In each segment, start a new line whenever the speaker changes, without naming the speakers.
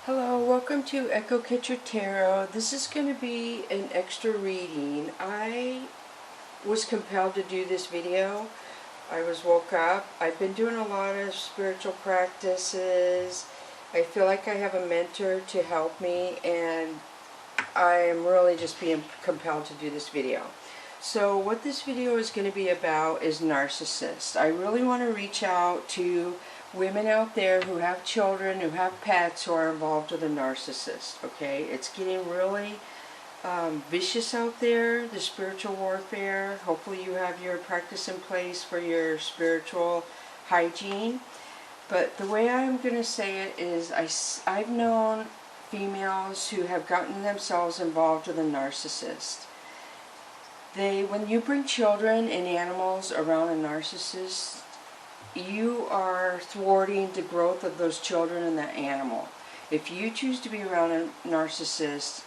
Hello, welcome to Echo Catcher Tarot. This is going to be an extra reading. I was compelled to do this video. I woke up. I've been doing a lot of spiritual practices. I feel like I have a mentor to help me, and I am really just being compelled to do this video. So what this video is going to be about is narcissists. I really want to reach out to women out there who have children, who have pets, who are involved with a narcissist, okay? It's getting really vicious out there, the spiritual warfare. Hopefully you have your practice in place for your spiritual hygiene. But the way I'm going to say it is I've known females who have gotten themselves involved with a narcissist. When you bring children and animals around a narcissist, you are thwarting the growth of those children and that animal. If you choose to be around a narcissist,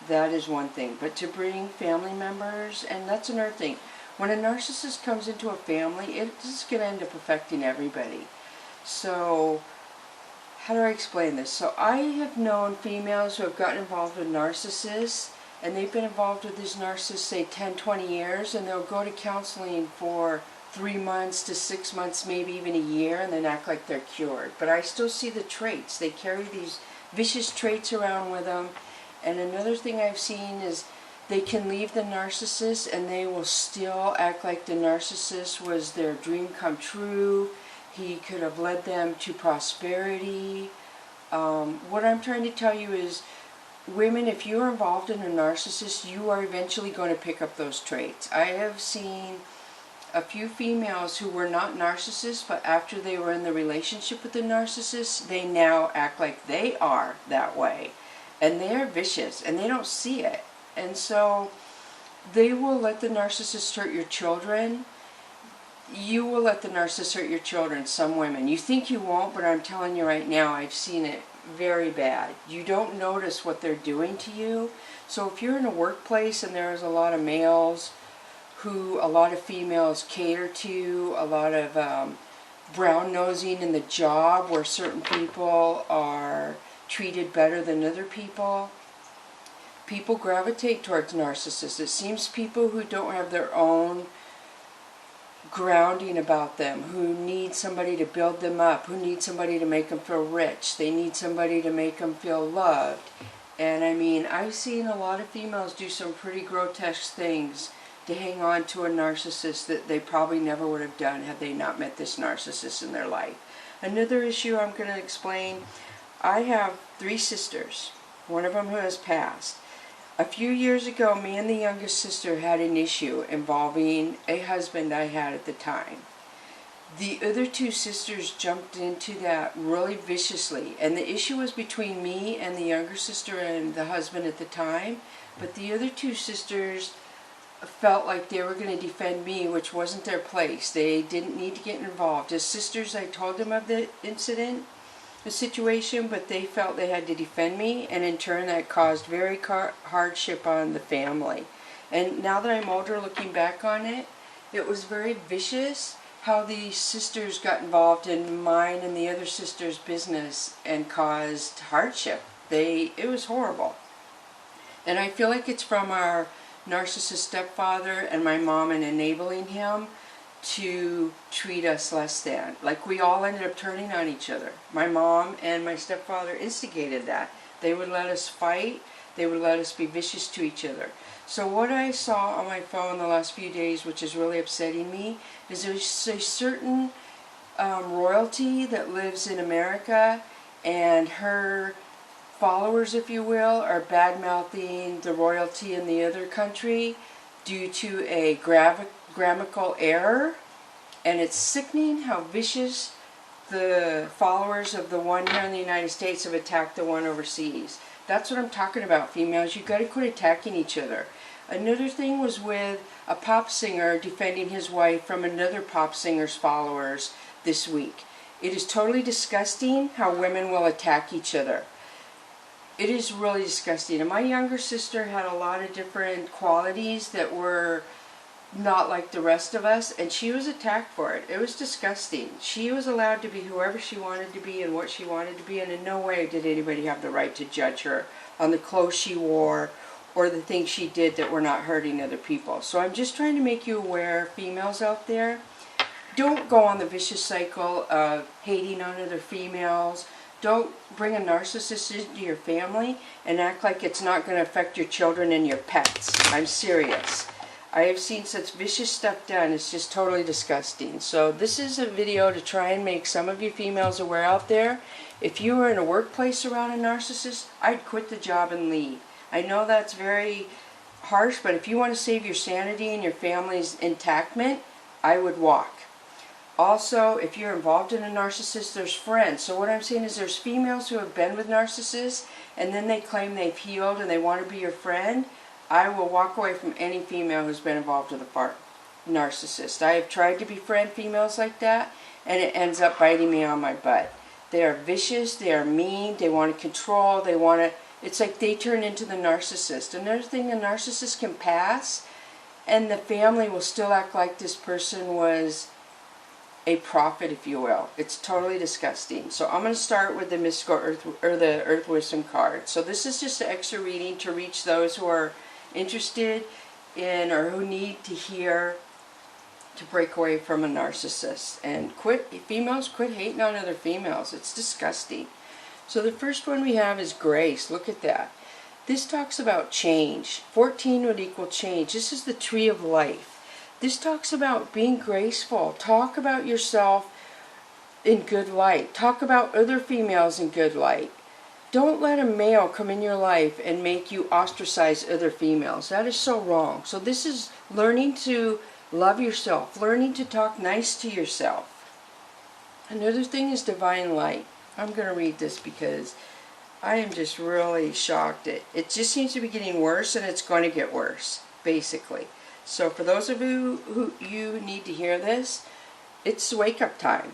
that is one thing. But to bring family members, and that's another thing. When a narcissist comes into a family, it's going to end up affecting everybody. So, how do I explain this? So I have known females who have gotten involved with narcissists, and they've been involved with these narcissists, say 10, 20 years, and they'll go to counseling for 3 months to 6 months, maybe even a year, and then act like they're cured. But I still see the traits. They carry these vicious traits around with them. And another thing I've seen is they can leave the narcissist and they will still act like the narcissist was their dream come true. He could have led them to prosperity. What I'm trying to tell you is, women, if you're involved in a narcissist, you are eventually going to pick up those traits. I have seen a few females who were not narcissists, but after they were in the relationship with the narcissist, they now act like they are that way. And they're vicious, and they don't see it. And so they will let the narcissist hurt your children. You will let the narcissist hurt your children, some women. You think you won't, but I'm telling you right now, I've seen it very bad. You don't notice what they're doing to you. So if you're in a workplace and there's a lot of males who a lot of females cater to, a lot of brown-nosing in the job where certain people are treated better than other people, people gravitate towards narcissists. It seems people who don't have their own grounding about them, who need somebody to build them up, who need somebody to make them feel rich, they need somebody to make them feel loved. And I mean, I've seen a lot of females do some pretty grotesque things to hang on to a narcissist that they probably never would have done had they not met this narcissist in their life. Another issue I'm going to explain, I have 3 sisters, one of them who has passed. A few years ago, me and the youngest sister had an issue involving a husband I had at the time. The other 2 sisters jumped into that really viciously, and the issue was between me and the younger sister and the husband at the time, but the other 2 sisters felt like they were going to defend me, which wasn't their place. They didn't need to get involved. As sisters, I told them of the incident, the situation, but they felt they had to defend me, and in turn that caused very hardship on the family. And now that I'm older, looking back on it, it was very vicious how these sisters got involved in mine and the other sister's business and caused hardship. It was horrible. And I feel like it's from our narcissist stepfather and my mom and enabling him to treat us less than. Like, we all ended up turning on each other. My mom and my stepfather instigated that. They would let us fight. They would let us be vicious to each other. So what I saw on my phone the last few days, which is really upsetting me, is there's a certain royalty that lives in America, and her followers, if you will, are bad-mouthing the royalty in the other country due to a grammatical error, and it's sickening how vicious the followers of the one here in the United States have attacked the one overseas. That's what I'm talking about, females. You've got to quit attacking each other. Another thing was with a pop singer defending his wife from another pop singer's followers this week. It is totally disgusting how women will attack each other. It is really disgusting. And my younger sister had a lot of different qualities that were not like the rest of us, and she was attacked for it. It was disgusting. She was allowed to be whoever she wanted to be and what she wanted to be, and in no way did anybody have the right to judge her on the clothes she wore or the things she did that were not hurting other people. So I'm just trying to make you aware, females out there, don't go on the vicious cycle of hating on other females. Don't bring a narcissist into your family and act like it's not going to affect your children and your pets. I'm serious. I have seen such vicious stuff done. It's just totally disgusting. So this is a video to try and make some of you females aware out there. If you were in a workplace around a narcissist, I'd quit the job and leave. I know that's very harsh, but if you want to save your sanity and your family's intactment, I would walk. Also, if you're involved in a narcissist, there's friends. So what I'm saying is there's females who have been with narcissists and then they claim they've healed and they want to be your friend. I will walk away from any female who's been involved with a narcissist. I have tried to befriend females like that, and it ends up biting me on my butt. They are vicious, they are mean, they want to control, they want to... It's like they turn into the narcissist. Another thing, a narcissist can pass, and the family will still act like this person was a prophet, if you will. It's totally disgusting. So I'm going to start with the mystical earth, or the Earth Wisdom card. So this is just an extra reading to reach those who are interested in or who need to hear to break away from a narcissist. And females, quit hating on other females. It's disgusting. So the first one we have is grace. Look at that. This talks about change. 14 would equal change. This is the tree of life. This talks about being graceful. Talk about yourself in good light. Talk about other females in good light. Don't let a male come in your life and make you ostracize other females. That is so wrong. So this is learning to love yourself, learning to talk nice to yourself. Another thing is divine light. I'm going to read this because I am just really shocked. It just seems to be getting worse, and it's going to get worse, basically. So for those of you who need to hear this, it's wake-up time.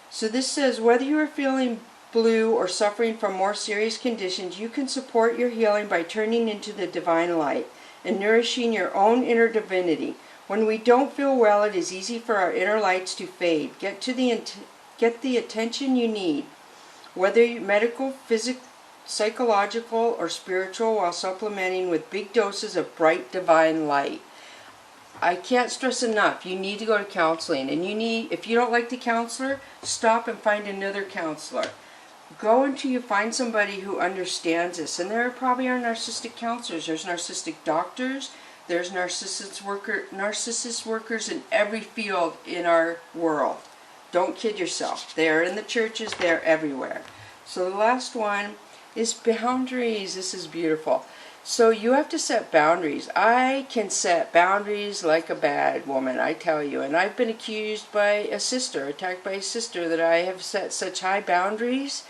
So this says, whether you are feeling blue or suffering from more serious conditions, you can support your healing by turning into the divine light and nourishing your own inner divinity. When we don't feel well, it is easy for our inner lights to fade. Get the attention you need, whether medical, physical, psychological, or spiritual, while supplementing with big doses of bright divine light. I can't stress enough, you need to go to counseling, and if you don't like the counselor, stop and find another counselor. Go until you find somebody who understands this, and there probably are narcissistic counselors. There's narcissistic doctors, there's narcissist workers in every field in our world. Don't kid yourself. They're in the churches, they're everywhere. So the last one is boundaries. This is beautiful. So you have to set boundaries. I can set boundaries like a bad woman, I tell you. And I've been accused by a sister, attacked by a sister, that I have set such high boundaries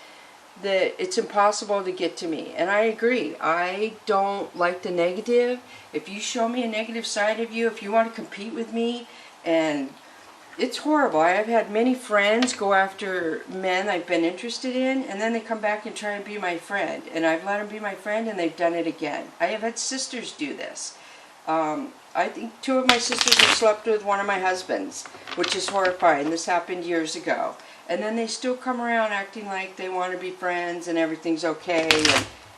that it's impossible to get to me. And I agree. I don't like the negative. If you show me a negative side of you, if you want to compete with me, and it's horrible. I have had many friends go after men I've been interested in, and then they come back and try and be my friend. And I've let them be my friend, and they've done it again. I have had sisters do this. I think 2 of my sisters have slept with one of my husbands, which is horrifying. This happened years ago. And then they still come around acting like they want to be friends and everything's okay,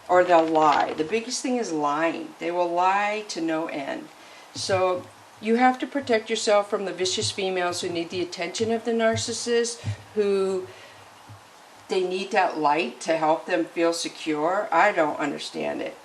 or they'll lie. The biggest thing is lying. They will lie to no end. So you have to protect yourself from the vicious females who need the attention of the narcissist, who they need that light to help them feel secure. I don't understand it.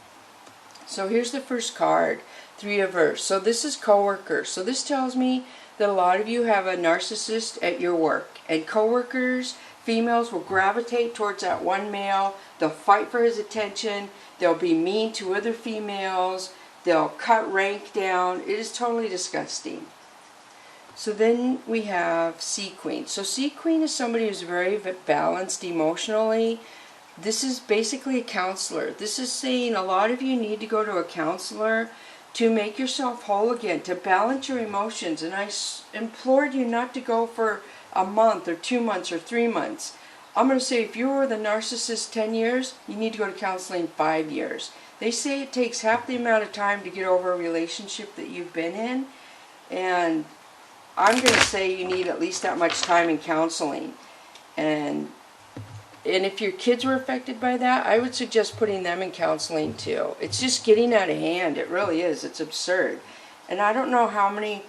So here's the first card, 3 of Earth. So this is coworkers. So this tells me that a lot of you have a narcissist at your work. And coworkers, females, will gravitate towards that one male. They'll fight for his attention. They'll be mean to other females. They'll cut rank down. It is totally disgusting. So then we have Sea Queen. So Sea Queen is somebody who's very balanced emotionally. This is basically a counselor. This is saying a lot of you need to go to a counselor to make yourself whole again, to balance your emotions. And I implored you not to go for a month or 2 months or 3 months. I'm going to say if you were the narcissist 10 years, you need to go to counseling 5 years. They say it takes half the amount of time to get over a relationship that you've been in. And I'm going to say you need at least that much time in counseling. And if your kids were affected by that, I would suggest putting them in counseling too. It's just getting out of hand. It really is. It's absurd. And I don't know how many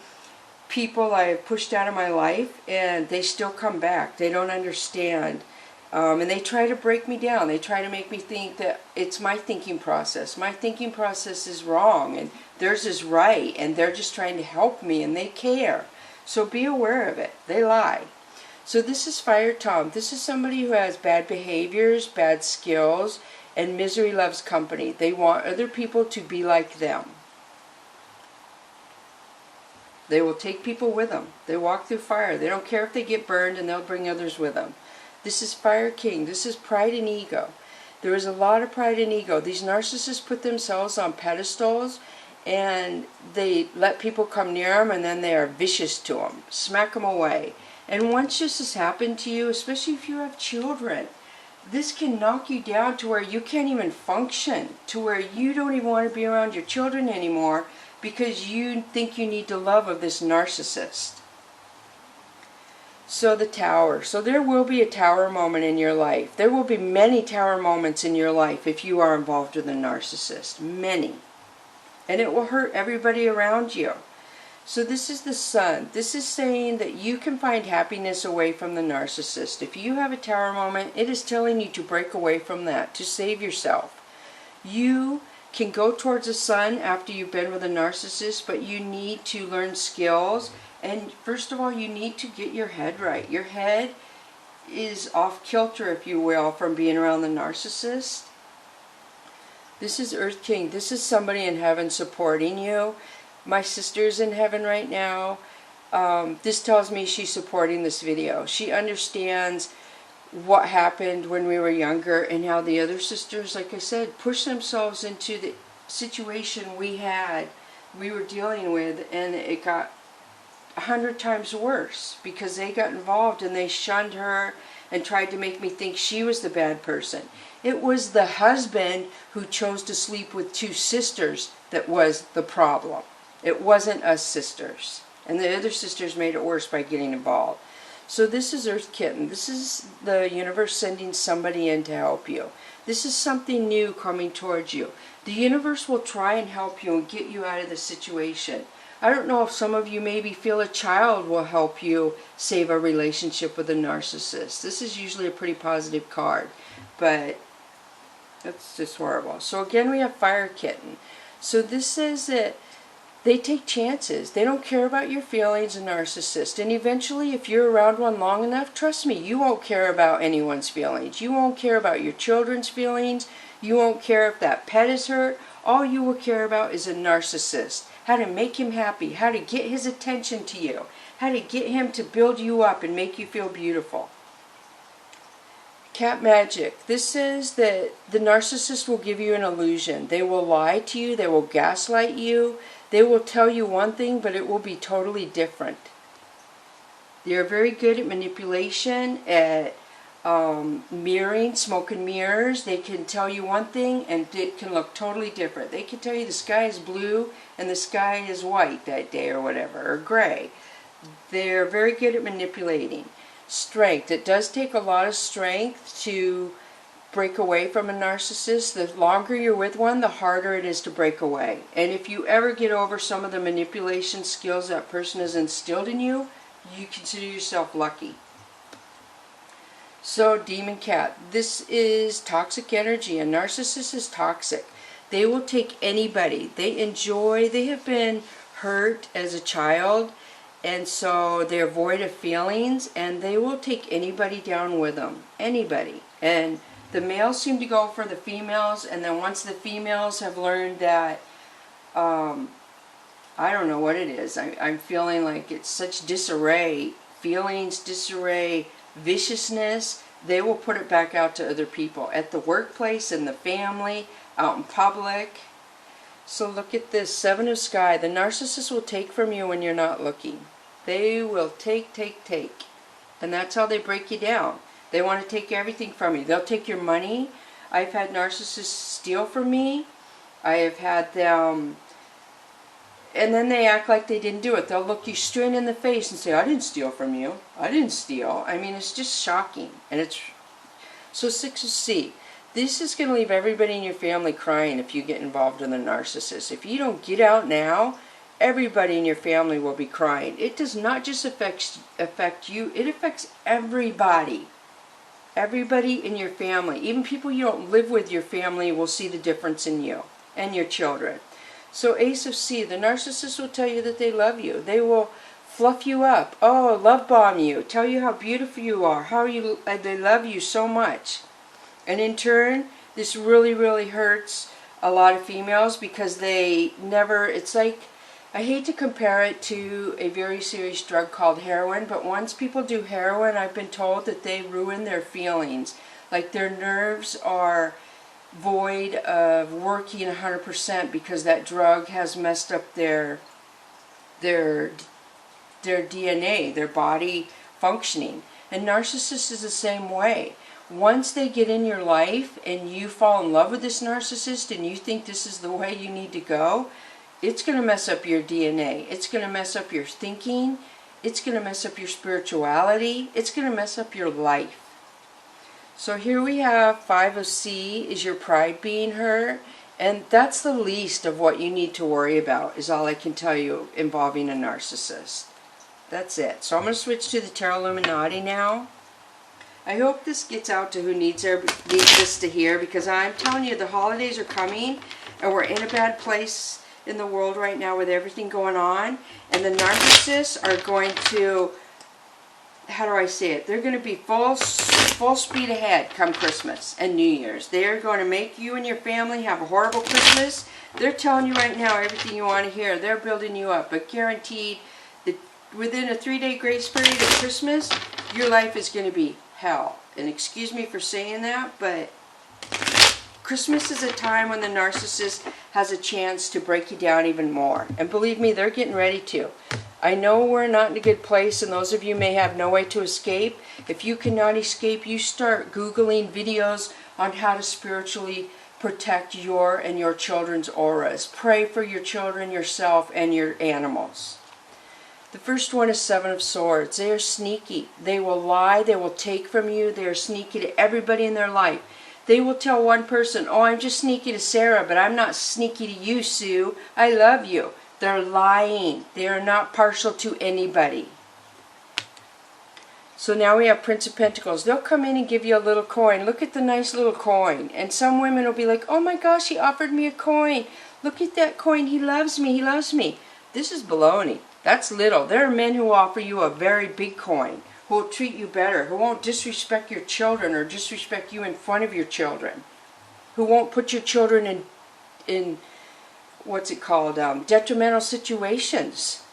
people I have pushed out of my life and they still come back. They don't understand. And they try to break me down. They try to make me think that it's my thinking process. My thinking process is wrong and theirs is right. And they're just trying to help me and they care. So be aware of it. They lie. So this is Fire Tom. This is somebody who has bad behaviors, bad skills, and misery loves company. They want other people to be like them. They will take people with them. They walk through fire. They don't care if they get burned, and they'll bring others with them. This is Fire King. This is pride and ego. There is a lot of pride and ego. These narcissists put themselves on pedestals, and they let people come near them, and then they are vicious to them. Smack them away. And once this has happened to you, especially if you have children, this can knock you down to where you can't even function, to where you don't even want to be around your children anymore because you think you need the love of this narcissist. So the Tower. So there will be a Tower moment in your life. There will be many Tower moments in your life if you are involved with a narcissist. Many. And it will hurt everybody around you. So this is the Sun. This is saying that you can find happiness away from the narcissist. If you have a Tower moment, it is telling you to break away from that, to save yourself. You can go towards the Sun after you've been with a narcissist, but you need to learn skills. And first of all, you need to get your head right. Your head is off kilter, if you will, from being around the narcissist. This is Earth King. This is somebody in heaven supporting you. My sister's in heaven right now. This tells me she's supporting this video. She understands what happened when we were younger and how the other sisters, like I said, pushed themselves into the situation we were dealing with, and it got 100 times worse because they got involved and they shunned her and tried to make me think she was the bad person. It was the husband who chose to sleep with two sisters that was the problem. It wasn't us sisters. And the other sisters made it worse by getting involved. So this is Earth Kitten. This is the universe sending somebody in to help you. This is something new coming towards you. The universe will try and help you and get you out of the situation. I don't know if some of you maybe feel a child will help you save a relationship with a narcissist. This is usually a pretty positive card, but that's just horrible. So again, we have Fire Kitten. So this says that they take chances. They don't care about your feelings, a narcissist. And eventually, if you're around one long enough, trust me, you won't care about anyone's feelings. You won't care about your children's feelings. You won't care if that pet is hurt. All you will care about is a narcissist. How to make him happy. How to get his attention to you. How to get him to build you up and make you feel beautiful. Cat Magic. This says that the narcissist will give you an illusion. They will lie to you. They will gaslight you. They will tell you one thing, but it will be totally different. They are very good at manipulation, at mirroring, smoke and mirrors. They can tell you one thing and it can look totally different. They can tell you the sky is blue and the sky is white that day or whatever, or gray. They're very good at manipulating. Strength. It does take a lot of strength to break away from a narcissist. The longer you're with one, the harder it is to break away. And if you ever get over some of the manipulation skills that person has instilled in you, you consider yourself lucky. So, Demon Cat. This is toxic energy. A narcissist is toxic. They will take anybody. They have been hurt as a child, and so they're void of feelings, and they will take anybody down with them. Anybody. And the males seem to go for the females, and then once the females have learned that, I don't know what it is. I'm feeling like it's such disarray, feelings, disarray, viciousness, they will put it back out to other people. At the workplace, in the family, out in public. So look at this, Seven of Sky. The narcissist will take from you when you're not looking. They will take. And that's how they break you down. They want to take everything from you. They'll take your money. I've had narcissists steal from me. I have had them and then they act like they didn't do it. They'll look you straight in the face and say, I didn't steal from you. I didn't steal. I mean, it's just shocking. And it's so 6 of C. This is going to leave everybody in your family crying if you get involved in the narcissist. If you don't get out now, everybody in your family will be crying. It does not just affect you. It affects everybody. Everybody in your family. Even people you don't live with, your family will see the difference in you and your children. So Ace of C, the narcissist will tell you that they love you. They will fluff you up. Oh, love bomb you. Tell you how beautiful you are. They love you so much. And in turn, this really, really hurts a lot of females because they never, it's like, I hate to compare it to a very serious drug called heroin, but once people do heroin, I've been told that they ruin their feelings. Like their nerves are void of working 100% because that drug has messed up their DNA, their body functioning. And narcissist is the same way. Once they get in your life and you fall in love with this narcissist and you think this is the way you need to go, it's going to mess up your DNA. It's going to mess up your thinking. It's going to mess up your spirituality. It's going to mess up your life. So here we have 5 of C is your pride being hurt. And that's the least of what you need to worry about, is all I can tell you involving a narcissist. That's it. So I'm going to switch to the Tarot Illuminati now. I hope this gets out to who needs this to hear, because I'm telling you, the holidays are coming, and we're in a bad place in the world right now with everything going on, and the narcissists are going to, how do I say it, they're going to be full speed ahead come Christmas and New Year's. They're going to make you and your family have a horrible Christmas. They're telling you right now everything you want to hear. They're building you up, but guaranteed that within a 3-day grace period of Christmas, your life is going to be hell. And excuse me for saying that, but Christmas is a time when the narcissist has a chance to break you down even more. And believe me, they're getting ready to. I know we're not in a good place, and those of you may have no way to escape. If you cannot escape, you start Googling videos on how to spiritually protect your and your children's auras. Pray for your children, yourself, and your animals. The first one is 7 of Swords. They are sneaky. They will lie. They will take from you. They are sneaky to everybody in their life. They will tell one person, oh, I'm just sneaky to Sarah, but I'm not sneaky to you, Sue. I love you. They're lying. They are not partial to anybody. So now we have Prince of Pentacles. They'll come in and give you a little coin. Look at the nice little coin. And some women will be like, oh my gosh, he offered me a coin. Look at that coin. He loves me. He loves me. This is baloney. That's little. There are men who offer you a very big coin, who will treat you better, who won't disrespect your children or disrespect you in front of your children, who won't put your children in what's it called, detrimental situations.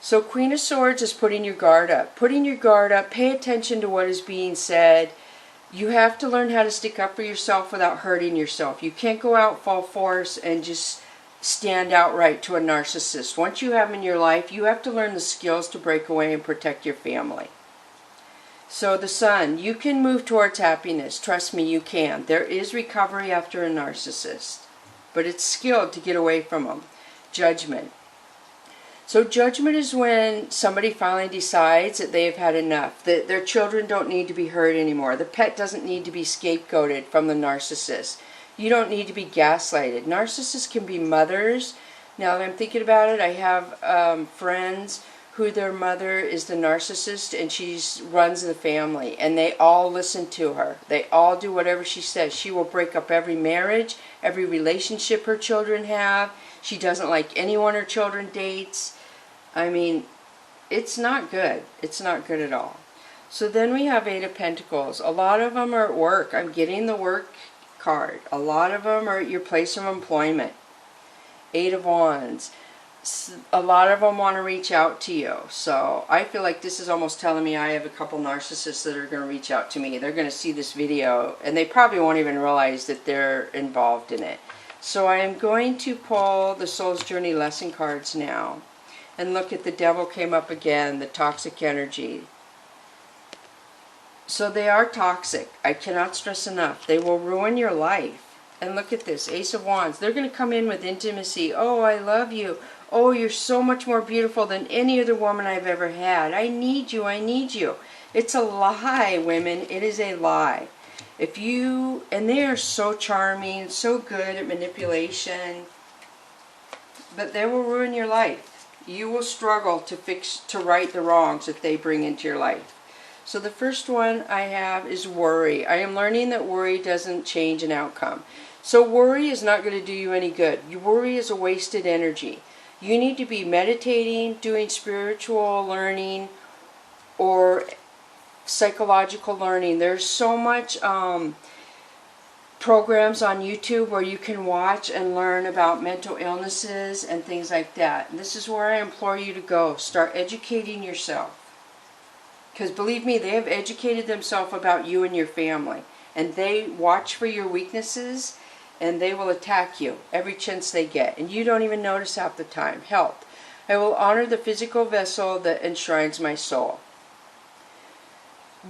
So Queen of Swords is putting your guard up. Putting your guard up, pay attention to what is being said. You have to learn how to stick up for yourself without hurting yourself. You can't go out full force and just stand outright to a narcissist. Once you have them in your life, you have to learn the skills to break away and protect your family. So the Sun, you can move towards happiness. Trust me, you can. There is recovery after a narcissist, but it's skilled to get away from them. Judgment. So judgment is when somebody finally decides that they've had enough, that their children don't need to be hurt anymore. The pet doesn't need to be scapegoated from the narcissist. You don't need to be gaslighted. Narcissists can be mothers. Now that I'm thinking about it, I have friends who their mother is the narcissist, and she runs the family, and they all listen to her. They all do whatever she says. She will break up every marriage, every relationship her children have. She doesn't like anyone her children dates. I mean, it's not good. It's not good at all. So then we have 8 of Pentacles. A lot of them are at work. I'm getting the work card. A lot of them are at your place of employment. 8 of Wands. A lot of them want to reach out to you. So I feel like this is almost telling me I have a couple narcissists that are going to reach out to me. They're going to see this video, and they probably won't even realize that they're involved in it. So I am going to pull the Soul's Journey lesson cards now. And look at the Devil came up again, the toxic energy. So they are toxic. I cannot stress enough. They will ruin your life. And look at this, Ace of Wands. They're going to come in with intimacy. Oh, I love you. Oh, you're so much more beautiful than any other woman I've ever had. I need you. I need you. It's a lie, women. It is a lie. If you, and they are so charming, so good at manipulation, but they will ruin your life. You will struggle to right the wrongs that they bring into your life. So the first one I have is worry. I am learning that worry doesn't change an outcome. So worry is not going to do you any good. Your worry is a wasted energy. You need to be meditating, doing spiritual learning, or psychological learning. There's so much programs on YouTube where you can watch and learn about mental illnesses and things like that. And this is where I implore you to go. Start educating yourself. Because believe me, they have educated themselves about you and your family. And they watch for your weaknesses, and they will attack you every chance they get. And you don't even notice half the time. Health. I will honor the physical vessel that enshrines my soul.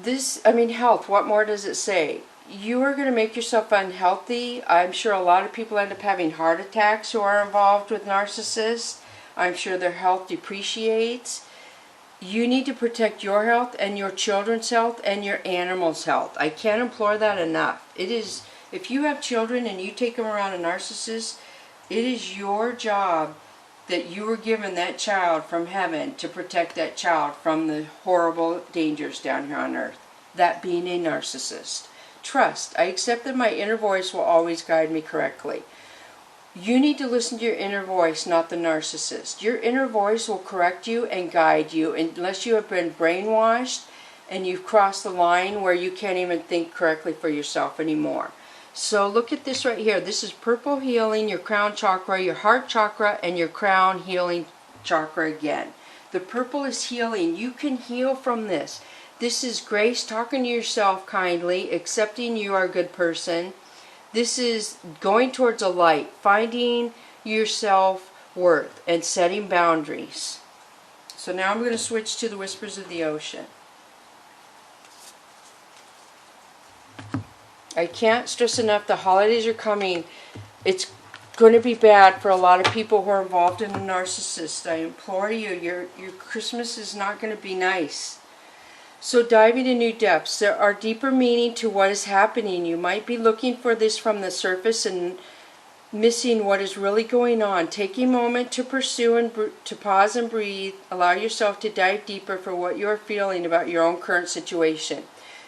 Health, what more does it say? You are going to make yourself unhealthy. I'm sure a lot of people end up having heart attacks who are involved with narcissists. I'm sure their health depreciates. You need to protect your health and your children's health and your animals' health. I can't implore that enough. It is, if you have children and you take them around a narcissist, it is your job that you were given that child from heaven to protect that child from the horrible dangers down here on earth. That being a narcissist. Trust. I accept that my inner voice will always guide me correctly. You need to listen to your inner voice, not the narcissist. Your inner voice will correct you and guide you unless you have been brainwashed and you've crossed the line where you can't even think correctly for yourself anymore. So look at this right here. This is purple healing, your crown chakra, your heart chakra, and your crown healing chakra again. The purple is healing. You can heal from this. This is grace, talking to yourself kindly, accepting you are a good person. This is going towards a light, finding your self-worth, and setting boundaries. So now I'm going to switch to the Whispers of the Ocean. I can't stress enough, the holidays are coming. It's going to be bad for a lot of people who are involved in a narcissist. I implore you, your Christmas is not going to be nice. So dive into new depths. There are deeper meaning to what is happening. You might be looking for this from the surface and missing what is really going on. Take a moment to pursue and to pause and breathe. Allow yourself to dive deeper for what you are feeling about your own current situation.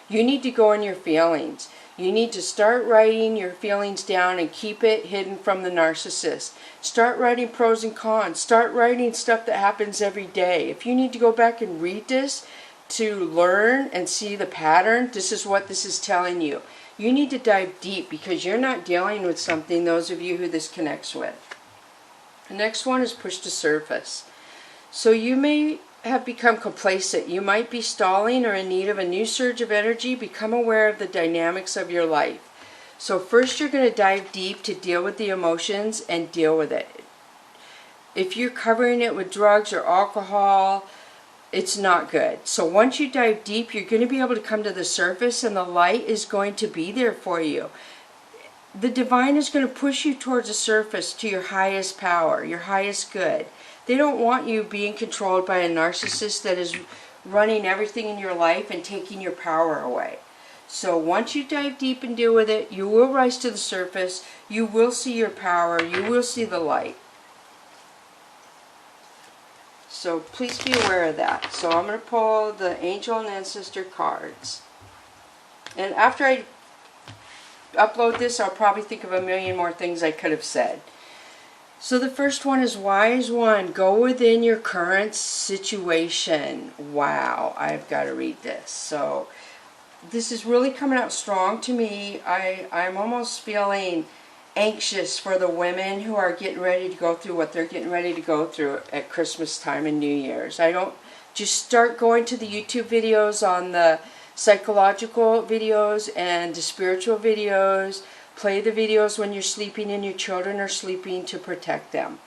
You need to go in your feelings. You need to start writing your feelings down and keep it hidden from the narcissist. Start writing pros and cons. Start writing stuff that happens every day. If you need to go back and read this to learn and see the pattern, this is what this is telling you. You need to dive deep because you're not dealing with something, those of you who this connects with. The next one is push to surface. So you may have become complacent. You might be stalling or in need of a new surge of energy. Become aware of the dynamics of your life. So first you're going to dive deep to deal with the emotions and deal with it. If you're covering it with drugs or alcohol, it's not good. So once you dive deep, you're going to be able to come to the surface and the light is going to be there for you. The divine is going to push you towards the surface to your highest power, your highest good. They don't want you being controlled by a narcissist that is running everything in your life and taking your power away. So once you dive deep and deal with it, you will rise to the surface. You will see your power. You will see the light. So please be aware of that. So I'm going to pull the Angel and Ancestor cards. And after I upload this, I'll probably think of a million more things I could have said. So the first one is Wise One. Go within your current situation. Wow, I've got to read this. So this is really coming out strong to me. I'm almost feeling anxious for the women who are getting ready to go through what they're getting ready to go through at Christmas time and New Year's. I don't just start going to the YouTube videos on the psychological videos and the spiritual videos. Play the videos when you're sleeping and your children are sleeping to protect them.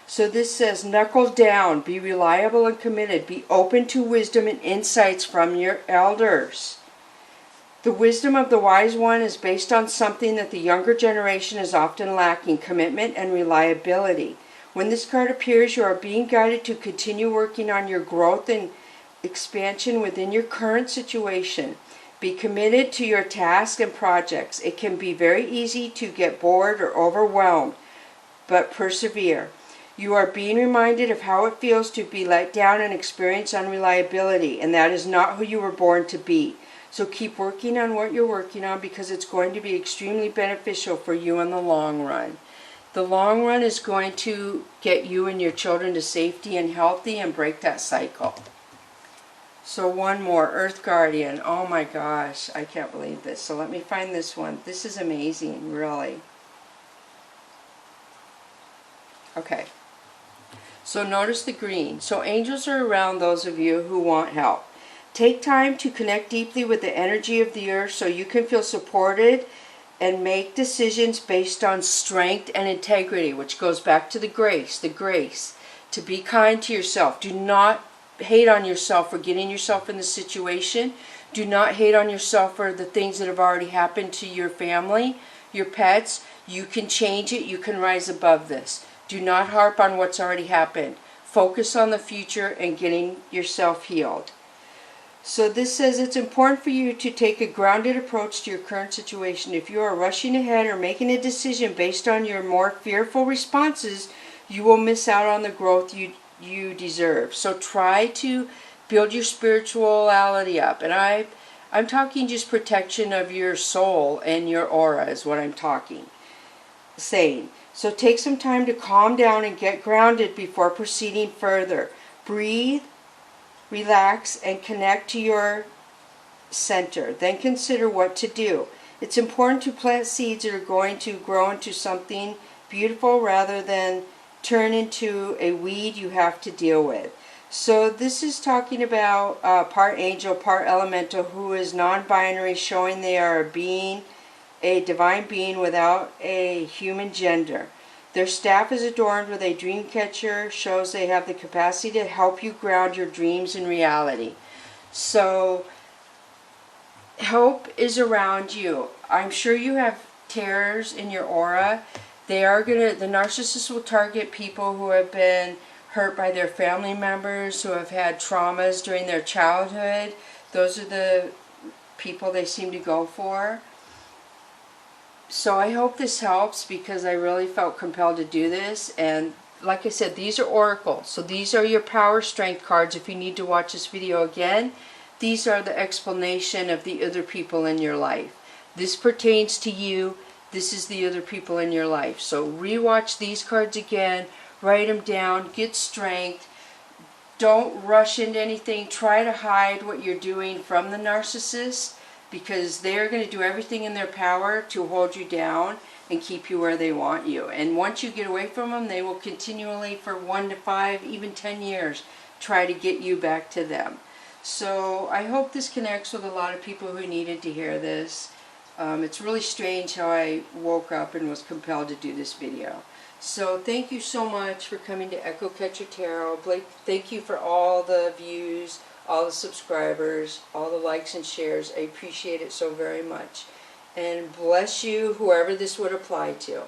So this says, knuckle down, be reliable and committed, be open to wisdom and insights from your elders. The wisdom of the wise one is based on something that the younger generation is often lacking: commitment and reliability. When this card appears, you are being guided to continue working on your growth and expansion within your current situation. Be committed to your tasks and projects. It can be very easy to get bored or overwhelmed, but persevere. You are being reminded of how it feels to be let down and experience unreliability, and that is not who you were born to be. So keep working on what you're working on, because it's going to be extremely beneficial for you in the long run. The long run is going to get you and your children to safety and healthy and break that cycle. So one more, Earth Guardian. Oh my gosh, I can't believe this. So let me find this one. This is amazing, really. Okay. So notice the green. So angels are around those of you who want help. Take time to connect deeply with the energy of the earth so you can feel supported and make decisions based on strength and integrity, which goes back to the grace, to be kind to yourself. Do not hate on yourself for getting yourself in the situation. Do not hate on yourself for the things that have already happened to your family, your pets. You can change it. You can rise above this. Do not harp on what's already happened. Focus on the future and getting yourself healed. So this says it's important for you to take a grounded approach to your current situation. If you are rushing ahead or making a decision based on your more fearful responses, you will miss out on the growth you deserve. So try to build your spirituality up. And I'm talking just protection of your soul and your aura is what I'm saying. So take some time to calm down and get grounded before proceeding further. Breathe, relax, and connect to your center. Then consider what to do. It's important to plant seeds that are going to grow into something beautiful rather than turn into a weed you have to deal with. So this is talking about part angel, part elemental, who is non-binary, showing they are a being, a divine being without a human gender. Their staff is adorned with a dream catcher, shows they have the capacity to help you ground your dreams in reality. So help is around you. I'm sure you have terrors in your aura. The narcissist will target people who have been hurt by their family members, who have had traumas during their childhood. Those are the people they seem to go for. So I hope this helps, because I really felt compelled to do this. And like I said, these are oracles. So these are your power strength cards. If you need to watch this video again, these are the explanation of the other people in your life. This pertains to you. This is the other people in your life. So rewatch these cards again. Write them down. Get strength. Don't rush into anything. Try to hide what you're doing from the narcissist, because they're going to do everything in their power to hold you down and keep you where they want you. And once you get away from them, they will continually, for 1 to 5, even 10 years, try to get you back to them. So I hope this connects with a lot of people who needed to hear this. It's really strange how I woke up and was compelled to do this video. So thank you so much for coming to Echo Catcher Tarot. Blake, thank you for all the views, all the subscribers, all the likes and shares. I appreciate it so very much. And bless you, whoever this would apply to.